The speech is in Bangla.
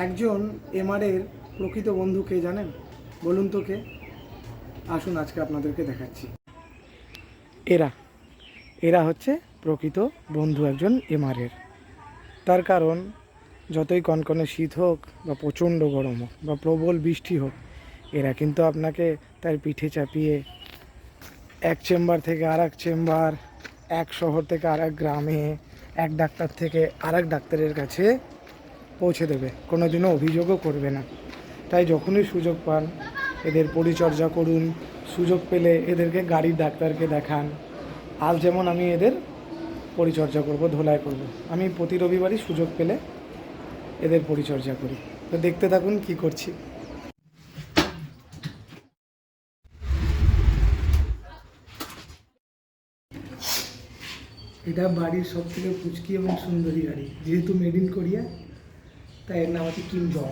একজন এমআরের প্রকৃত বন্ধু কে জানেন? বলুন তো কে? আসুন আজকে আপনাদেরকে দেখাচ্ছি। এরা এরা হচ্ছে প্রকৃত বন্ধু একজন এমআরের। তার কারণ যতই কনকনে শীত হোক বা প্রচণ্ড গরম হোক বা প্রবল বৃষ্টি হোক, এরা কিন্তু আপনাকে তার পিঠে চাপিয়ে এক চেম্বার থেকে আর এক চেম্বার, এক শহর থেকে আর এক গ্রামে, এক ডাক্তার থেকে আর এক ডাক্তারের কাছে পৌঁছে দেবে, কোনো দিনও অভিযোগও করবে না। তাই যখনই সুযোগ পান এদের পরিচর্যা করুন, সুযোগ পেলে এদেরকে গাড়ির ডাক্তারকে দেখান। আজ যেমন আমি এদের পরিচর্যা করব, ধোলাই করব, আমি প্রতি রবিবারই সুযোগ পেলে এদের পরিচর্যা করি। তো দেখতে থাকুন কি করছি। এটা বাড়ির সব থেকে পুচকি এবং সুন্দরী গাড়ি, যেহেতু মেড ইন কোরিয়া তাই এর নাম আছে কিম জং।